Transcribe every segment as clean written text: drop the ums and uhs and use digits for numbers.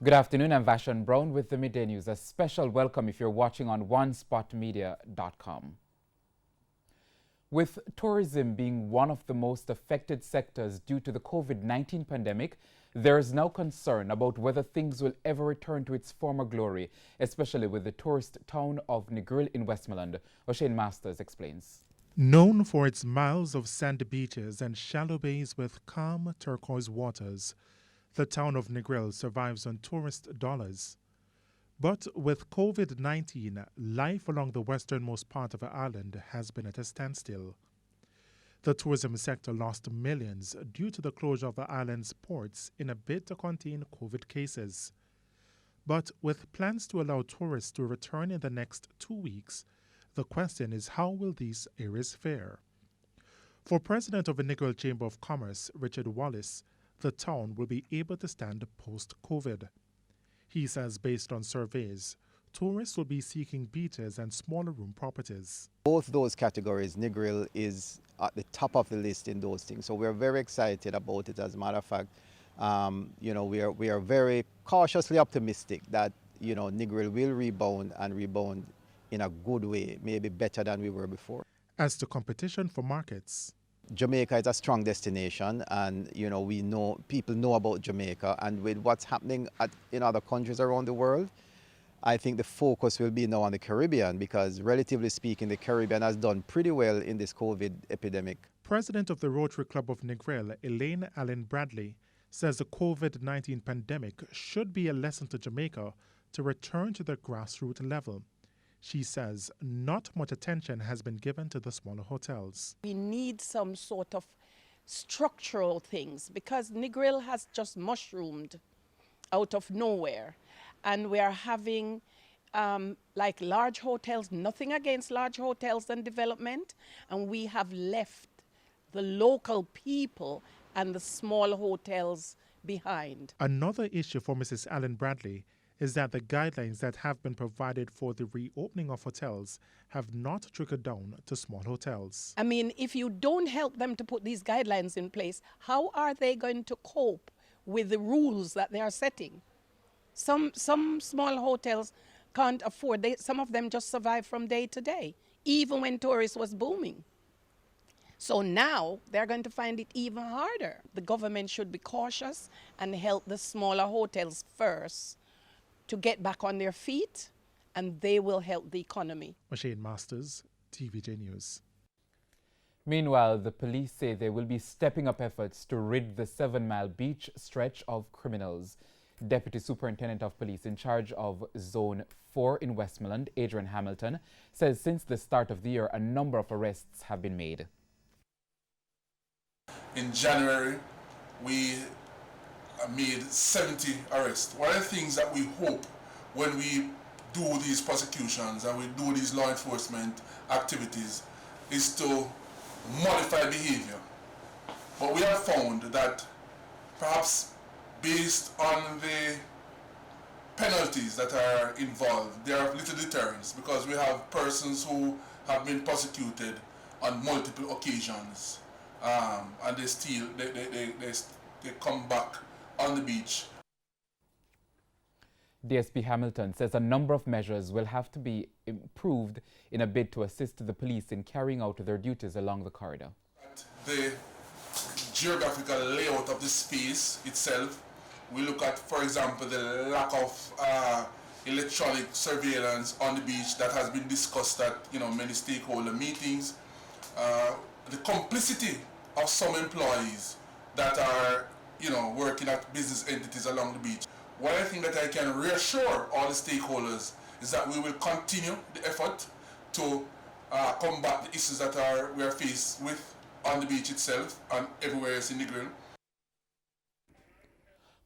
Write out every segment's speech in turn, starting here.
Good afternoon, I'm Vashon Brown with the Midday News. A special welcome if you're watching on onespotmedia.com. With tourism being one of the most affected sectors due to the COVID-19 pandemic, there is now concern about whether things will ever return to its former glory, especially with the tourist town of Negril in Westmoreland. O'Shane Masters explains. Known for its miles of sandy beaches and shallow bays with calm turquoise waters, the town of Negril survives on tourist dollars. But with COVID-19, life along the westernmost part of the island has been at a standstill. The tourism sector lost millions due to the closure of the island's ports in a bid to contain COVID cases. But with plans to allow tourists to return in the next 2 weeks, the question is, how will these areas fare? For President of the Negril Chamber of Commerce, Richard Wallace, the town will be able to stand post-COVID. He says based on surveys, tourists will be seeking beaches and smaller room properties. Both those categories, Negril is at the top of the list in those things. So we're very excited about it. As a matter of fact, we are very cautiously optimistic that, Negril will rebound and rebound in a good way, maybe better than we were before. As to competition for markets, Jamaica is a strong destination, and people know about Jamaica, and with what's happening in other countries around the world, I think the focus will be now on the Caribbean, because relatively speaking, the Caribbean has done pretty well in this COVID epidemic. President of the Rotary Club of Negril, Elaine Allen Bradley, says the COVID-19 pandemic should be a lesson to Jamaica to return to the grassroots level. She says not much attention has been given to the smaller hotels. We need some sort of structural things, because Negril has just mushroomed out of nowhere. And we are having like large hotels, nothing against large hotels and development. And we have left the local people and the small hotels behind. Another issue for Mrs. Allen Bradley is that the guidelines that have been provided for the reopening of hotels have not trickled down to small hotels. I mean, if you don't help them to put these guidelines in place, how are they going to cope with the rules that they are setting? Some small hotels can't afford, some of them just survive from day to day, even when tourists was booming. So now they're going to find it even harder. The government should be cautious and help the smaller hotels first to get back on their feet, and they will help the economy. O'Shane Masters, TVJ News. Meanwhile, the police say they will be stepping up efforts to rid the 7-mile beach stretch of criminals. Deputy Superintendent of Police in charge of Zone 4 in Westmoreland, Adrian Hamilton, says since the start of the year, a number of arrests have been made. In January, we made 70 arrests. One of the things that we hope when we do these prosecutions and we do these law enforcement activities is to modify behavior. But we have found that perhaps based on the penalties that are involved, there are little deterrence, because we have persons who have been prosecuted on multiple occasions, and they come back on the beach. DSP Hamilton says a number of measures will have to be improved in a bid to assist the police in carrying out their duties along the corridor. The geographical layout of the space itself, we look at, for example, the lack of electronic surveillance on the beach that has been discussed at many stakeholder meetings, the complicity of some employees that are working at business entities along the beach. One thing that I can reassure all the stakeholders is that we will continue the effort to combat the issues that we are faced with on the beach itself and everywhere else in Negril.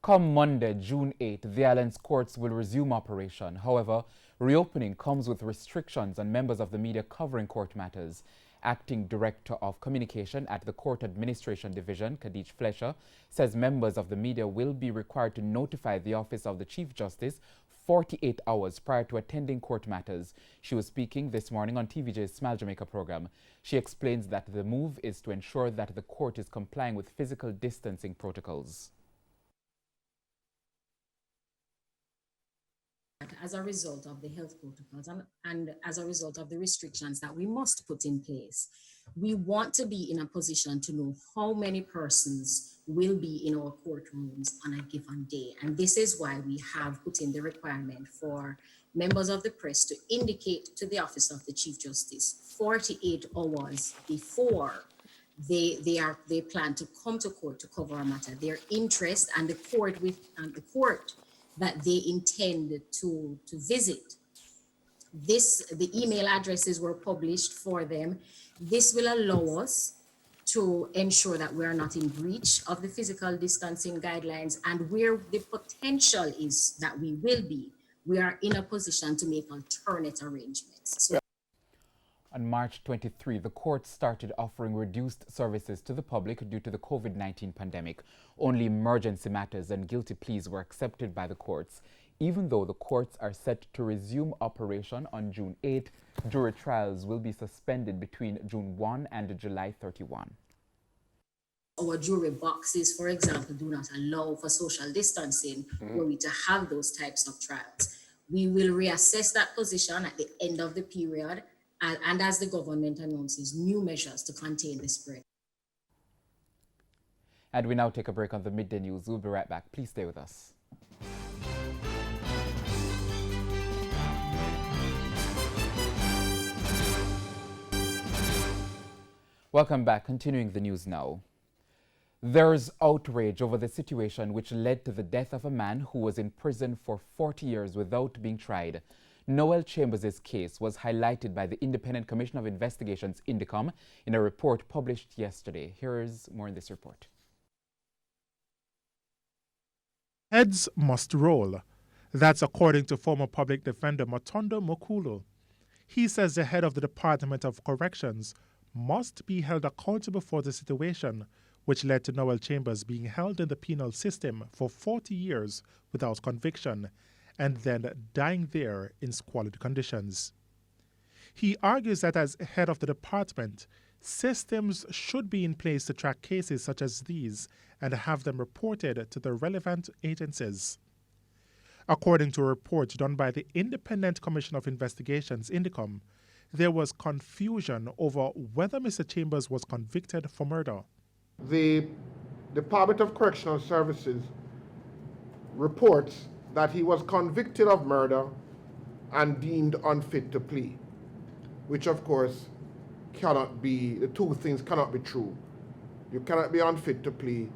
Come Monday, June 8th, the island's courts will resume operation. However, reopening comes with restrictions on members of the media covering court matters. Acting Director of Communication at the Court Administration Division, Khadij Fletcher, says members of the media will be required to notify the Office of the Chief Justice 48 hours prior to attending court matters. She was speaking this morning on TVJ's Smile Jamaica program. She explains that the move is to ensure that the court is complying with physical distancing protocols. as a result of the health protocols and as a result of the restrictions that we must put in place. We want to be in a position to know how many persons will be in our courtrooms on a given day. And this is why we have put in the requirement for members of the press to indicate to the Office of the Chief Justice 48 hours before they plan to come to court to cover a matter, their interest and the court that they intend to visit. The email addresses were published for them. This will allow us to ensure that we are not in breach of the physical distancing guidelines, and where the potential is that we will be, we are in a position to make alternate arrangements. So on March 23, the court started offering reduced services to the public due to the COVID-19 pandemic. Only emergency matters and guilty pleas were accepted by the courts. Even though the courts are set to resume operation on June 8, jury trials will be suspended between June 1 and July 31. Our jury boxes, for example, do not allow for social distancing were we to have those types of trials. We will reassess that position at the end of the period and as the government announces new measures to contain the spread. And we now take a break on the Midday News. We'll be right back. Please stay with us. Welcome back. Continuing the news now. There's outrage over the situation which led to the death of a man who was in prison for 40 years without being tried. Noel Chambers' case was highlighted by the Independent Commission of Investigations, INDECOM, in a report published yesterday. Here's more in this report. Heads must roll. That's according to former public defender Matondo Mokulu. He says the head of the Department of Corrections must be held accountable for the situation which led to Noel Chambers being held in the penal system for 40 years without conviction and then dying there in squalid conditions. He argues that as head of the department, systems should be in place to track cases such as these and have them reported to the relevant agencies. According to a report done by the Independent Commission of Investigations, INDECOM, there was confusion over whether Mr. Chambers was convicted for murder. The Department of Correctional Services reports that he was convicted of murder and deemed unfit to plea, which of course cannot be, the two things cannot be true. You cannot be unfit to plea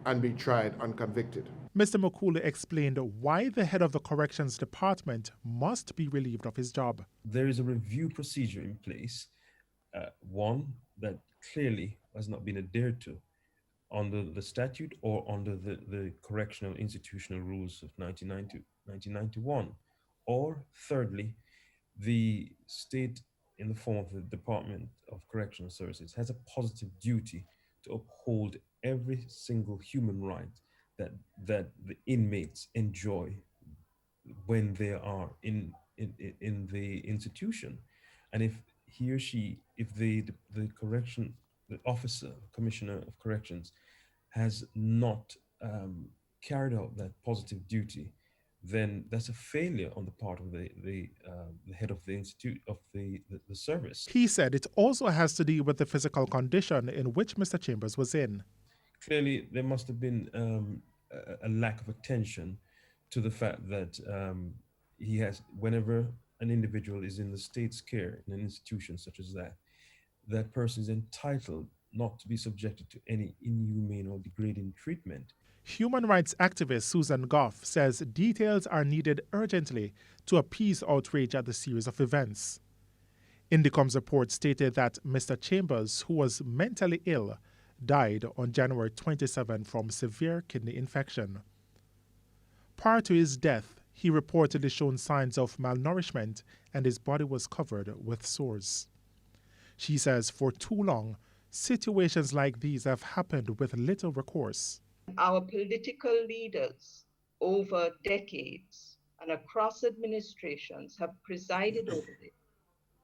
and be tried and convicted. Mr. Mokulu explained why the head of the Corrections Department must be relieved of his job. There is a review procedure in place, one that clearly has not been adhered to under the statute or under the correctional institutional rules of 1991. Or thirdly, the state in the form of the Department of Correctional Services has a positive duty to uphold every single human right that the inmates enjoy when they are in the institution. And if he or she, if the officer, commissioner of corrections, has not carried out that positive duty, then that's a failure on the part of the head of the institute of the service. He said it also has to do with the physical condition in which Mr. Chambers was in. Clearly, there must have been a lack of attention to the fact that he has, whenever an individual is in the state's care in an institution such as that, that person is entitled not to be subjected to any inhumane or degrading treatment. Human rights activist Susan Goff says details are needed urgently to appease outrage at the series of events. INDECOM's report stated that Mr. Chambers, who was mentally ill, died on January 27 from severe kidney infection. Prior to his death, he reportedly shown signs of malnourishment and his body was covered with sores. She says for too long, situations like these have happened with little recourse. Our political leaders over decades and across administrations have presided over it.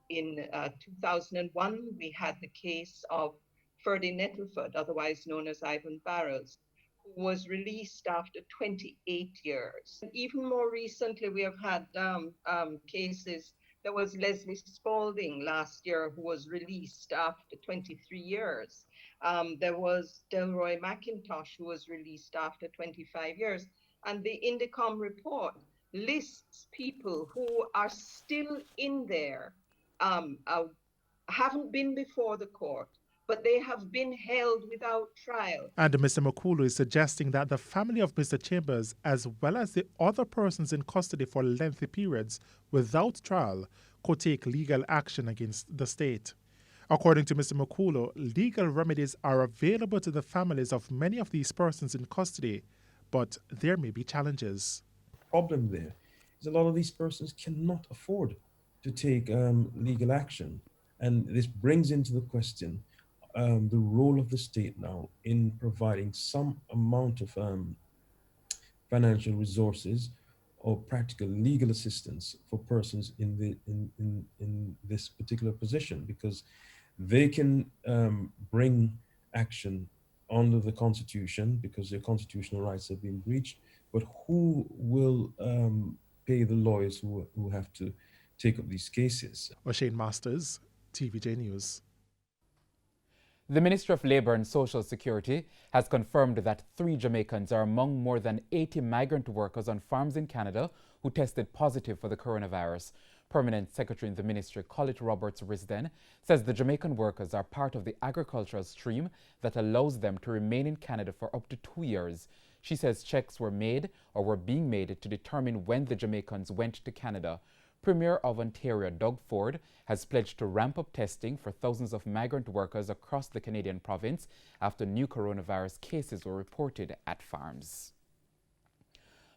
In 2001, we had the case of Ferdy Nettleford, otherwise known as Ivan Barrows, who was released after 28 years. And even more recently, we have had cases. There was Leslie Spalding last year who was released after 23 years. There was Delroy McIntosh who was released after 25 years. And the Indicom report lists people who are still in there, haven't been before the court, but they have been held without trial. And Mr. Makulu is suggesting that the family of Mr. Chambers, as well as the other persons in custody for lengthy periods without trial, could take legal action against the state. According to Mr. Makulu, legal remedies are available to the families of many of these persons in custody, but there may be challenges. Problem there is a lot of these persons cannot afford to take legal action. And this brings into the question the role of the state now in providing some amount of financial resources or practical legal assistance for persons in this particular position, because they can bring action under the Constitution because their constitutional rights have been breached. But who will pay the lawyers who have to take up these cases? O'Shane Masters, TVJ News. The Ministry of Labour and Social Security has confirmed that 3 Jamaicans are among more than 80 migrant workers on farms in Canada who tested positive for the coronavirus. Permanent Secretary in the Ministry, Colette Roberts-Risden, says the Jamaican workers are part of the agricultural stream that allows them to remain in Canada for up to 2 years. She says checks were made or were being made to determine when the Jamaicans went to Canada. Premier of Ontario, Doug Ford, has pledged to ramp up testing for thousands of migrant workers across the Canadian province after new coronavirus cases were reported at farms.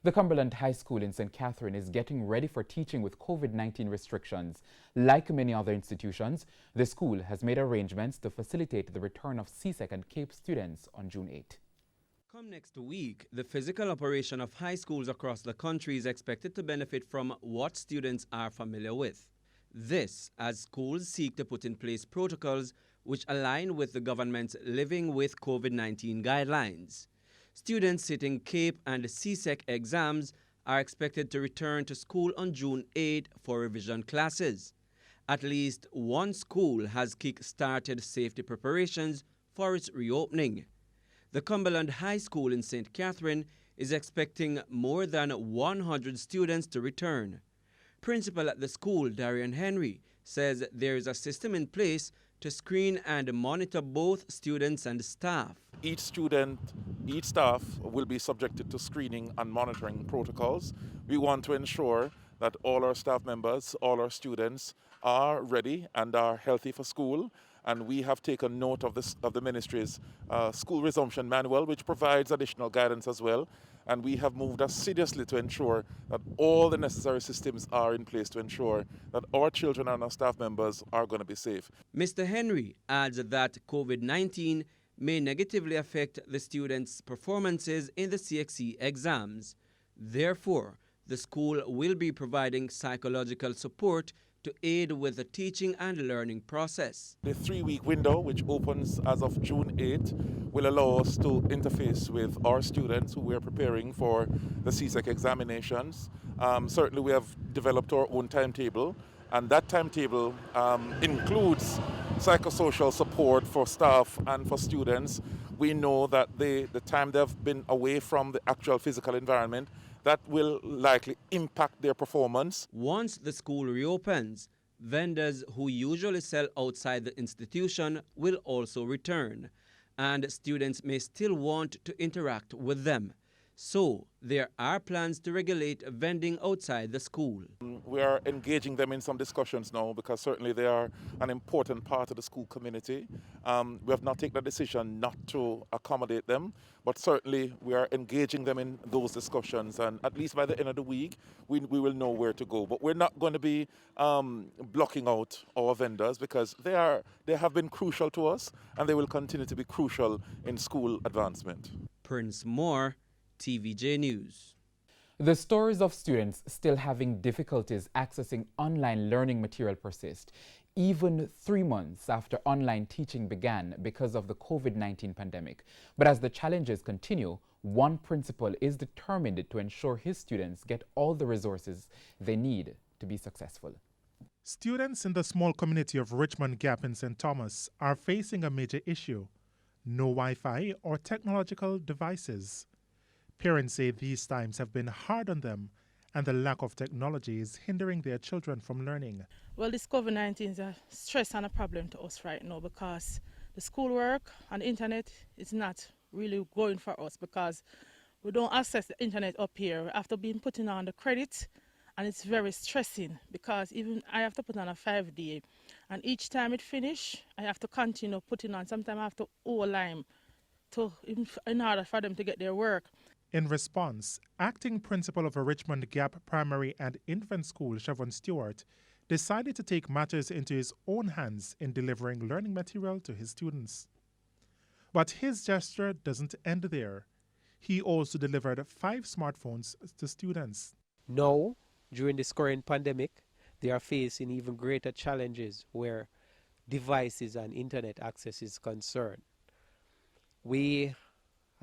The Cumberland High School in St. Catherine is getting ready for teaching with COVID-19 restrictions. Like many other institutions, the school has made arrangements to facilitate the return of CSEC and CAPE students on June 8. Come next week, the physical operation of high schools across the country is expected to benefit from what students are familiar with. This as schools seek to put in place protocols which align with the government's Living with COVID-19 guidelines. Students sitting CAPE and CSEC exams are expected to return to school on June 8 for revision classes. At least one school has kick-started safety preparations for its reopening. The Cumberland High School in St. Catherine is expecting more than 100 students to return. Principal at the school, Darian Henry, says there is a system in place to screen and monitor both students and staff. Each student, each staff will be subjected to screening and monitoring protocols. We want to ensure that all our staff members, all our students are ready and are healthy for school. And we have taken note of the ministry's school resumption manual, which provides additional guidance as well. And we have moved assiduously to ensure that all the necessary systems are in place to ensure that our children and our staff members are going to be safe. Mr. Henry adds that COVID-19 may negatively affect the students' performances in the CXC exams. Therefore, the school will be providing psychological support to aid with the teaching and learning process. The 3-week window, which opens as of June 8, will allow us to interface with our students who we are preparing for the CSEC examinations. Certainly we have developed our own timetable, and that timetable includes psychosocial support for staff and for students. We know that the time they've been away from the actual physical environment, that will likely impact their performance. Once the school reopens, vendors who usually sell outside the institution will also return, and students may still want to interact with them. So, there are plans to regulate vending outside the school. We are engaging them in some discussions now because certainly they are an important part of the school community. We have not taken the decision not to accommodate them, but certainly we are engaging them in those discussions, and at least by the end of the week we will know where to go. But we're not going to be blocking out our vendors because they have been crucial to us, and they will continue to be crucial in school advancement. Prince Moore, TVJ News. The stories of students still having difficulties accessing online learning material persist. even 3 months after online teaching began because of the COVID-19 pandemic. But as the challenges continue, one principal is determined to ensure his students get all the resources they need to be successful. Students in the small community of Richmond Gap in St. Thomas are facing a major issue: no Wi-Fi or technological devices. Parents say these times have been hard on them, and the lack of technology is hindering their children from learning. Well, this COVID-19 is a stress and a problem to us right now because the schoolwork and the internet is not really going for us because we don't access the internet up here. After being putting on the credit, and it's very stressing because even I have to put on a 5-day, and each time it finish, I have to continue putting on. Sometimes I have to overlime in order for them to get their work. In response, acting principal of a Richmond Gap Primary and Infant School, Siobhan Stewart, decided to take matters into his own hands in delivering learning material to his students. But his gesture doesn't end there. He also delivered 5 smartphones to students. Now, during this current pandemic, they are facing even greater challenges where devices and internet access is concerned. We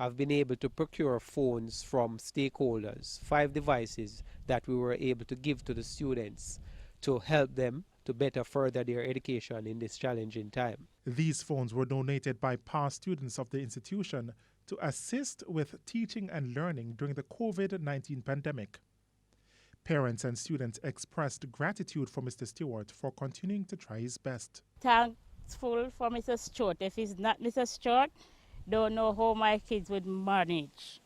have been able to procure phones from stakeholders, 5 devices that we were able to give to the students to help them to better further their education in this challenging time. These phones were donated by past students of the institution to assist with teaching and learning during the COVID-19 pandemic. Parents and students expressed gratitude for Mr. Stewart for continuing to try his best. Thankful for Mr. Stewart. If it's not Mr. Stewart, don't know how my kids would manage.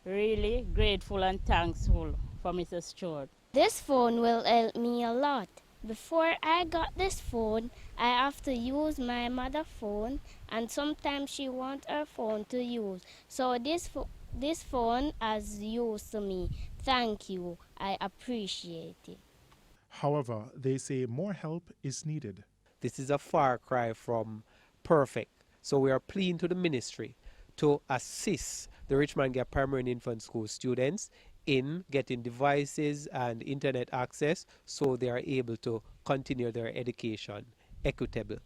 Really grateful and thankful for Mr. Stewart. This phone will help me a lot. Before I got this phone, I have to use my mother's phone, and sometimes she wants her phone to use. So this phone has used to me. Thank you. I appreciate it. However, they say more help is needed. This is a far cry from perfect. So we are pleading to the ministry to assist the Richmond Gap Primary and Infant School students in getting devices and internet access so they are able to continue their education equitable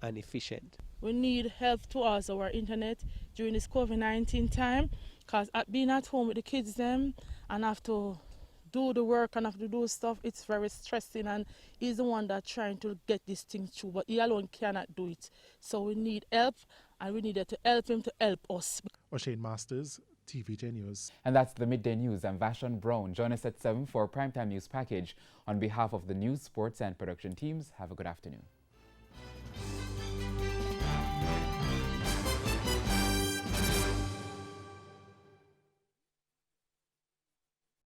and efficient. We need help towards our internet during this COVID-19 time because being at home with the kids them and have to do the work and have to do stuff, it's very stressing, and he's the one that's trying to get this thing through, but he alone cannot do it. So we need help, and we needed to help him to help us. O'Shane Masters, TVJ News. And that's the Midday News. I'm Vashon Brown. Join us at 7 for a primetime news package. On behalf of the news, sports and production teams, have a good afternoon.